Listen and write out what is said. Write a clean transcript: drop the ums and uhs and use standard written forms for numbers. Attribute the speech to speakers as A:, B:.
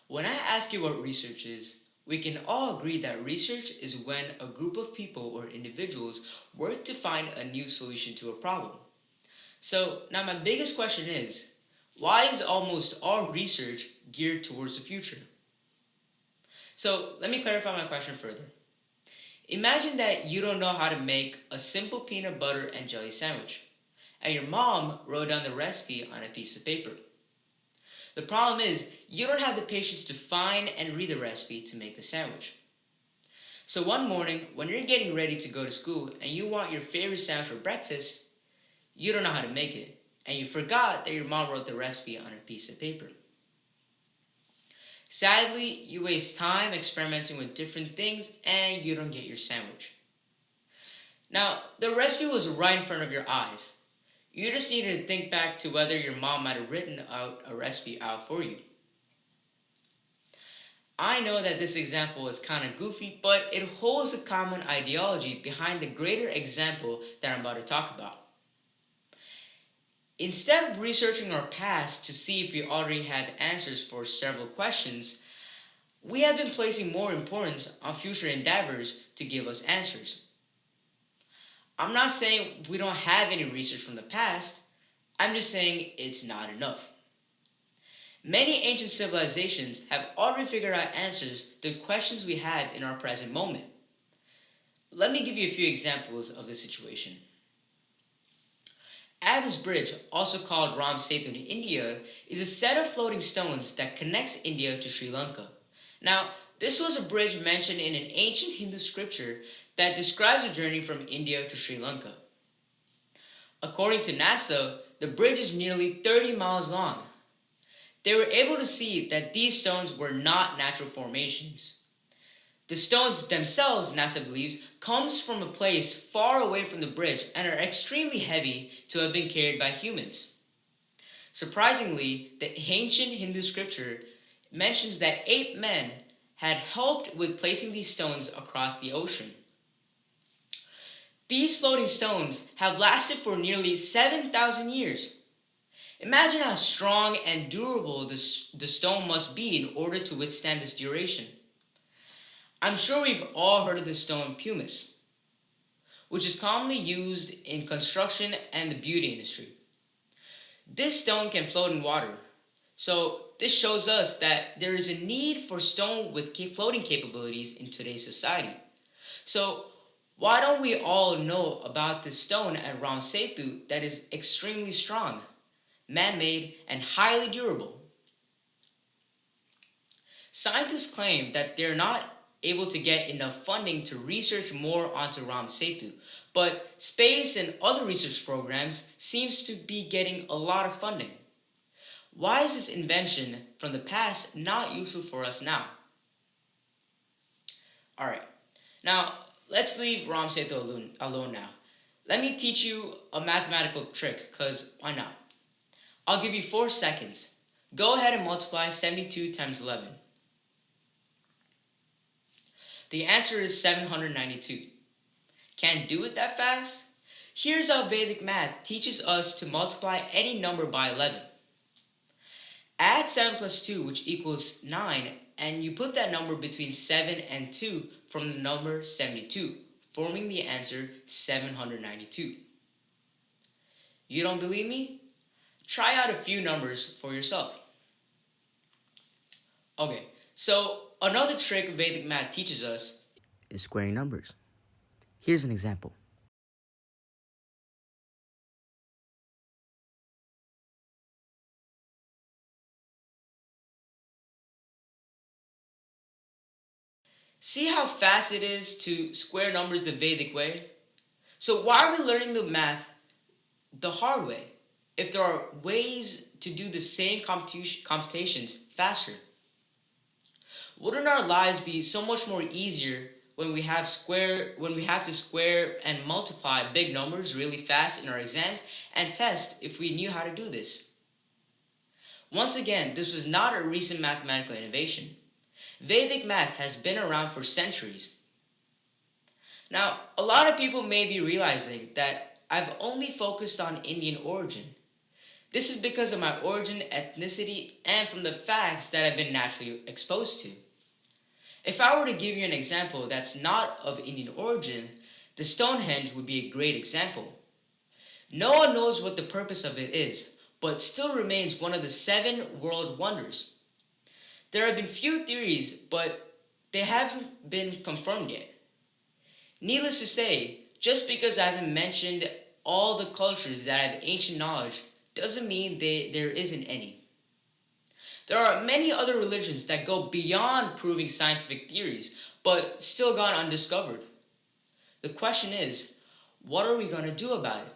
A: When I ask you what research is, we can all agree that research is when a group of people or individuals work to find a new solution to a problem. So, now my biggest question is, why is almost all research geared towards the future? So, let me clarify my question further. Imagine that you don't know how to make a simple peanut butter and jelly sandwich, and your mom wrote down the recipe on a piece of paper. The problem is, you don't have the patience to find and read the recipe to make the sandwich. So one morning, when you're getting ready to go to school and you want your favorite sandwich for breakfast, you don't know how to make it, and you forgot that your mom wrote the recipe on a piece of paper. Sadly, you waste time experimenting with different things and you don't get your sandwich. Now, the recipe was right in front of your eyes. You just needed to think back to whether your mom might have written out a recipe out for you. I know that this example is kind of goofy, but it holds a common ideology behind the greater example that I'm about to talk about. Instead of researching our past to see if we already had answers for several questions, we have been placing more importance on future endeavors to give us answers. I'm not saying we don't have any research from the past, I'm just saying it's not enough. Many ancient civilizations have already figured out answers to questions we have in our present moment. Let me give you a few examples of this situation. Adam's Bridge, also called Ram Setu in India, is a set of floating stones that connects India to Sri Lanka. Now, this was a bridge mentioned in an ancient Hindu scripture that describes a journey from India to Sri Lanka. According to NASA, the bridge is nearly 30 miles long. They were able to see that these stones were not natural formations. The stones themselves, NASA believes, comes from a place far away from the bridge and are extremely heavy to have been carried by humans. Surprisingly, the ancient Hindu scripture mentions that 8 men had helped with placing these stones across the ocean. These floating stones have lasted for nearly 7,000 years. Imagine how strong and durable the stone must be in order to withstand this duration. I'm sure we've all heard of the stone pumice, which is commonly used in construction and the beauty industry. This stone can float in water, so this shows us that there is a need for stone with floating capabilities in today's society. So why don't we all know about this stone at Ram Setu that is extremely strong, man-made, and highly durable? Scientists claim that they're not able to get enough funding to research more onto Ram Setu, but space and other research programs seems to be getting a lot of funding. Why is this invention from the past not useful for us now? Alright, now let's leave Ram Setu alone now. Let me teach you a mathematical trick, because why not? I'll give you 4 seconds. Go ahead and multiply 72 times 11. The answer is 792. Can't do it that fast? Here's how Vedic math teaches us to multiply any number by 11. Add 7 plus 2, which equals 9, and you put that number between 7 and 2 from the number 72, forming the answer 792. You don't believe me? Try out a few numbers for yourself. Okay, so another trick Vedic math teaches us is squaring numbers. Here's an example. See how fast it is to square numbers the Vedic way? So why are we learning the math the hard way if there are ways to do the same computations faster? Wouldn't our lives be so much more easier when we have to square and multiply big numbers really fast in our exams and test if we knew how to do this? Once again, this was not a recent mathematical innovation. Vedic math has been around for centuries. Now, a lot of people may be realizing that I've only focused on Indian origin. This is because of my origin, ethnicity, and from the facts that I've been naturally exposed to. If I were to give you an example that's not of Indian origin, the Stonehenge would be a great example. No one knows what the purpose of it is, but it still remains one of the 7 world wonders. There have been few theories, but they haven't been confirmed yet. Needless to say, just because I haven't mentioned all the cultures that have ancient knowledge doesn't mean there isn't any. There are many other religions that go beyond proving scientific theories, but still gone undiscovered. The question is, what are we going to do about it?